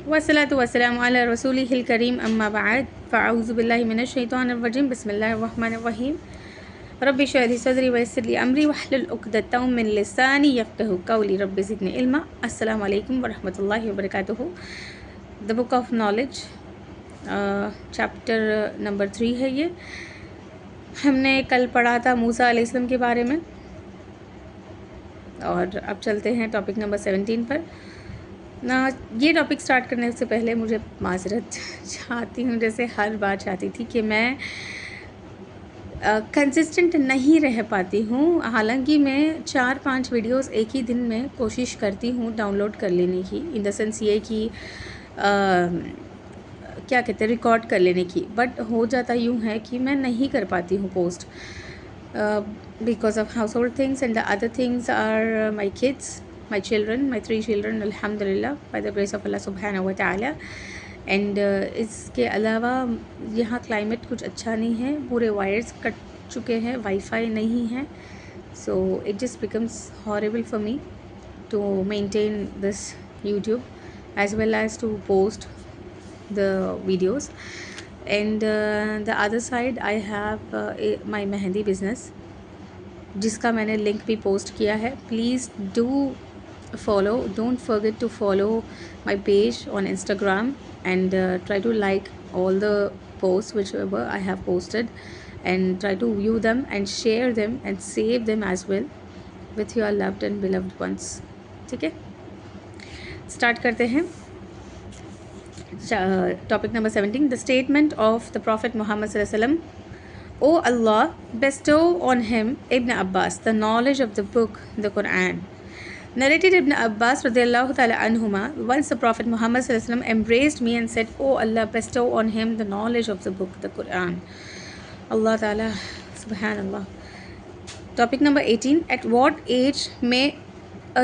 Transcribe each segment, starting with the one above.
वस्सलातु वस्सलामु अला रसूलिहिल करीम अम्मा बाद फ़अऊज़ु बिल्लाहि मिनश शैतानिर रजीम बिस्मिल्लाहिर रहमानिर रहीम रब्बि इश्रह ली सदरी वयस्सिर ली अमरी वहलुल उक़दतम मिन लिसानी यफ़क़हू क़ौली रब्बि ज़िदनी इल्मा। अस्सलामु अलैकुम वरहमतुल्लाहि वबरकातुहू। The book of knowledge chapter number 3 है ये। हमने कल पढ़ा था मूसा अलैहिस्सलाम के बारे में और अब चलते हैं टॉपिक नंबर 17 पर ना। ये टॉपिक स्टार्ट करने से पहले मुझे माज़रत चाहती हूँ, जैसे हर बार चाहती थी कि मैं कंसिस्टेंट नहीं रह पाती हूँ। हालांकि मैं 4-5 वीडियोस एक ही दिन में कोशिश करती हूँ डाउनलोड कर लेने की, इन द सेंस ये कि क्या कहते हैं, रिकॉर्ड कर लेने की, बट हो जाता यूँ है कि मैं नहीं कर पाती हूँ post because of household things and the other things are my kids, my children, my 3 children, अल्हम्दुलिल्लाह, by the grace of Allah subhanahu wa ta'ala. And इसके अलावा यहाँ क्लाइमेट कुछ अच्छा नहीं है, पूरे वायर्स कट चुके हैं, वाईफाई नहीं है, so it just becomes horrible for me to maintain this YouTube as well as to post the videos. And the other side I have my mehndi business, जिसका मैंने लिंक भी पोस्ट किया है. Please do follow, don't forget to follow my page on Instagram and try to like all the posts whichever I have posted and try to view them and share them and save them as well with your loved and beloved ones. ठीक है, start करते हैं topic number 17. The statement of the Prophet Muhammad sallallahu alaihi wasallam, O Allah, bestow on him Ibn Abbas the knowledge of the book, the Quran. Narrated Ibn Abbas radiyallahu ta'ala anhuma, once the Prophet Muhammad sallallahu alaihi wasallam embraced me and said, "O Allah, bestow on him the knowledge of the book, the Quran." Allah ta'ala, subhanallah. Topic number 18. At what age may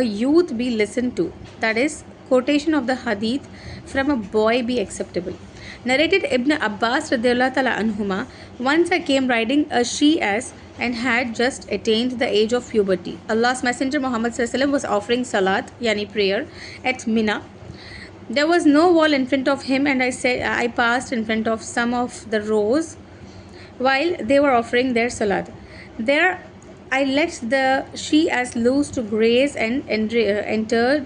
a youth be listened to? That is, quotation of the hadith from a boy be acceptable? Narrated Ibn Abbas radiyallahu ta'ala anhuma, once I came riding a she-ass and had just attained the age of puberty. Allah's Messenger Muhammad sallallahu alaihi wasallam was offering salat, yani prayer, at Mina. There was no wall in front of him, and I passed in front of some of the rows while they were offering their salat. There I let the she-ass loose to graze and entered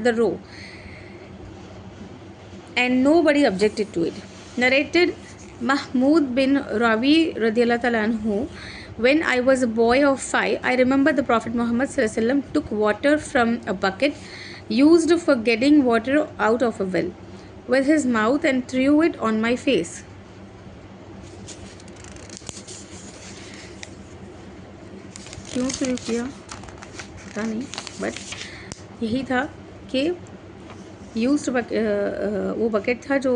the row, and nobody objected to it. Narrated Mahmud bin Rawi radiyallahu ta'ala anhu, when I was a boy of 5, I remember the Prophet Muhammad sallallahu alaihi wasallam took water from a bucket used for getting water out of a well with his mouth and threw it on my face. क्यों शुरू किया पता नहीं, but यही था कि used वो bucket था जो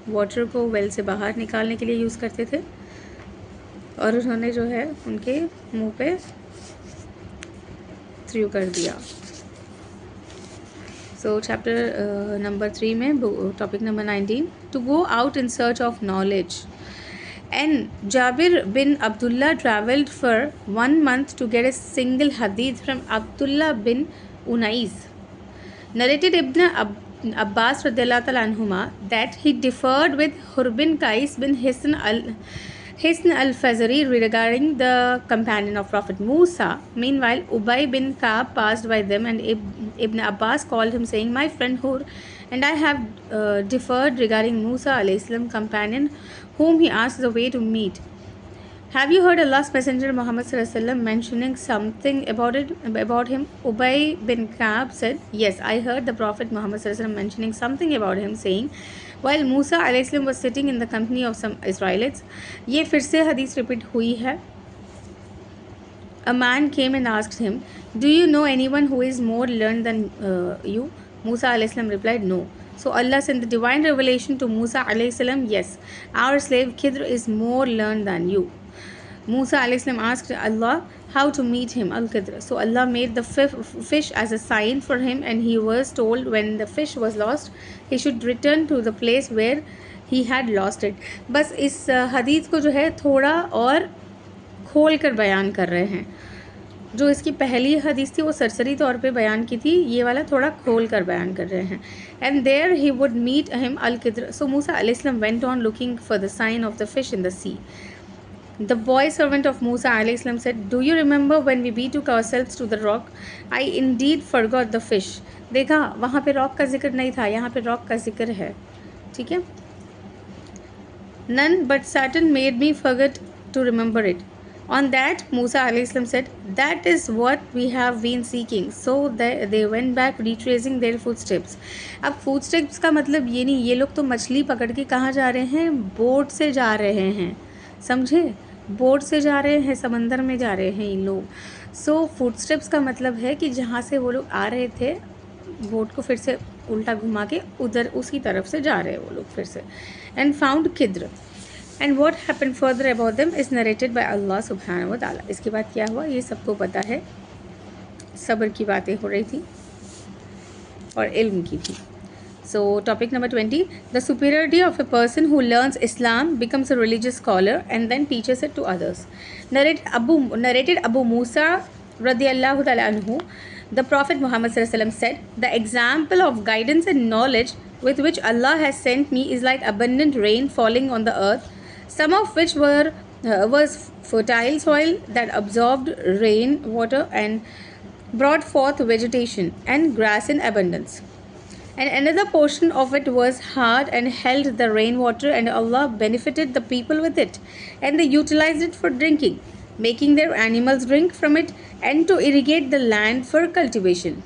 वाटर को वेल से बाहर निकालने के लिए यूज़ करते थे, और उन्होंने जो है उनके मुंह पे थ्रू कर दिया. सो चैप्टर नंबर 3 में topic number 19. To go out in search of knowledge. And Jabir bin Abdullah travelled for 1 month to get a single hadith from Abdullah bin Unais. Narrated Ibn Abbas radiyallahu ta'ala anhuma that he differed with Hurbin Qais bin Hisn al-Fazari regarding the companion of Prophet Musa. Meanwhile, Ubay bin Ka'b passed by them, and Ibn Abbas called him, saying, "My friend Hur and I have differed regarding Musa alayhi salam companion, whom he asked the way to meet. Have you heard Allah's Messenger Muhammad sallallahu alaihi wasallam mentioning something about him?" Ubay bin Ka'b said, "Yes, I heard the Prophet Muhammad sallallahu alaihi wasallam mentioning something about him, saying, while Musa alayhi salam was sitting in the company of some Israelites." ये फिर से हदीस repeat हुई है. A man came and asked him, "Do you know anyone who is more learned than you?" Musa alayhi salam replied, "No." So Allah sent the divine revelation to Musa alayhi salam, "Yes, our slave Khidr is more learned than you." Musa alayhi salam asked Allah how to meet him, Al-Khidr. So Allah made the fish as a sign for him, and he was told when the fish was lost, he should return to the place where he had lost it. बस इस हदीस को जो है थोड़ा और खोल कर बयान कर रहे हैं. जो इसकी पहली हदीस थी वो सरसरी तौर पे बयान की थी, ये वाला थोड़ा खोल कर बयान कर रहे हैं. And there he would meet him al Khidr. So Musa अलैहिस्सलाम went on looking for the sign of the fish in the sea. The boy servant of Musa alayhi salam said, "Do you remember when we betook ourselves to the rock? I indeed forgot the fish." देखा, वहाँ पे rock का जिक्र नहीं था, यहाँ पे rock का जिक्र है. ठीक है. None but Satan made me forget to remember it. On that, Musa alayhi salam said, "That is what we have been seeking." So they went back retracing their footsteps. अब footsteps का मतलब ये नहीं, ये लोग तो मछली पकड़ के कहाँ जा रहे हैं? बोट से जा रहे हैं, समझे? बोट से जा रहे हैं, समंदर में जा रहे हैं ये लोग. सो फुटस्टेप्स का मतलब है कि जहाँ से वो लोग आ रहे थे, बोट को फिर से उल्टा घुमा के उधर उसी तरफ से जा रहे हैं वो लोग फिर से. And found Khidr. And what happen further about them is narrated by Allah सुब्हानहू व तआला. इसके बाद क्या हुआ ये सबको पता है. सब्र की बातें हो रही थी और इल्म की थी. So topic number 20, the superiority of a person who learns Islam, becomes a religious scholar and then teaches it to others. Narrated Abu Musa radiyallahu ta'ala anhu, the Prophet Muhammad sallallahu alaihi wasallam said, "The example of guidance and knowledge with which Allah has sent me is like abundant rain falling on the earth, some of which was fertile soil that absorbed rain water and brought forth vegetation and grass in abundance. And another portion of it was hard and held the rainwater, and Allah benefited the people with it, and they utilized it for drinking, making their animals drink from it, and to irrigate the land for cultivation.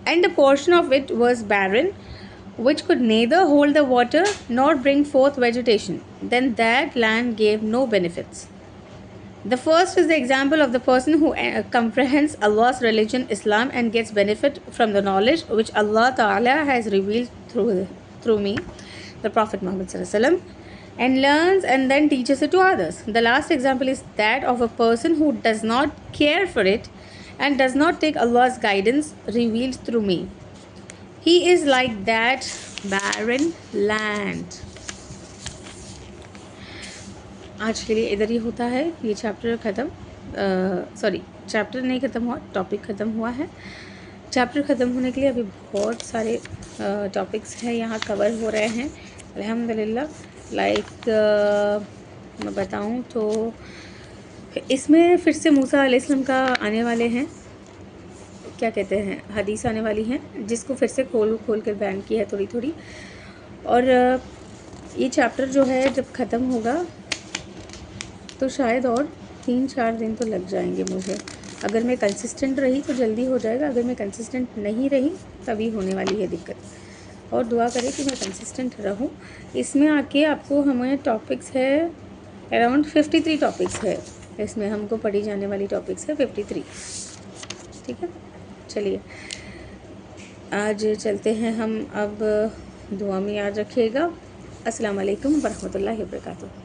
And a portion of it was barren, which could neither hold the water nor bring forth vegetation. Then that land gave no benefits." The first is the example of the person who comprehends Allah's religion, Islam, and gets benefit from the knowledge which Allah Ta'ala has revealed through me, the Prophet Muhammad Sallallahu Alaihi Wasallam, and learns and then teaches it to others. The last example is that of a person who does not care for it and does not take Allah's guidance revealed through me. He is like that barren land. आज के लिए इधर ही होता है. ये chapter ख़त्म, chapter नहीं ख़त्म हुआ, टॉपिक ख़त्म हुआ है. चैप्टर ख़त्म होने के लिए अभी बहुत सारे टॉपिक्स हैं यहाँ कवर हो रहे हैं अल्हम्दुलिल्लाह. मैं बताऊँ तो इसमें फिर से मूसा अलैहिस्सलाम का आने वाले हैं, क्या कहते हैं, हदीस आने वाली हैं, जिसको फिर से खोल कर बयान की है थोड़ी थोड़ी. और ये चैप्टर जो है जब ख़त्म होगा तो शायद और 3-4 दिन तो लग जाएंगे मुझे. अगर मैं कंसिस्टेंट रही तो जल्दी हो जाएगा, अगर मैं कंसिस्टेंट नहीं रही तभी होने वाली है दिक्कत. और दुआ करें कि मैं कंसिस्टेंट रहूं. इसमें आके आपको हमें टॉपिक्स है अराउंड 53 टॉपिक्स है, इसमें हमको पढ़ी जाने वाली टॉपिक्स है 53. ठीक है, चलिए आज चलते हैं हम. अब दुआ में याद रखिएगा. अस्सलाम वालेकुम वरहमतुल्लाहि वबरकातुहू.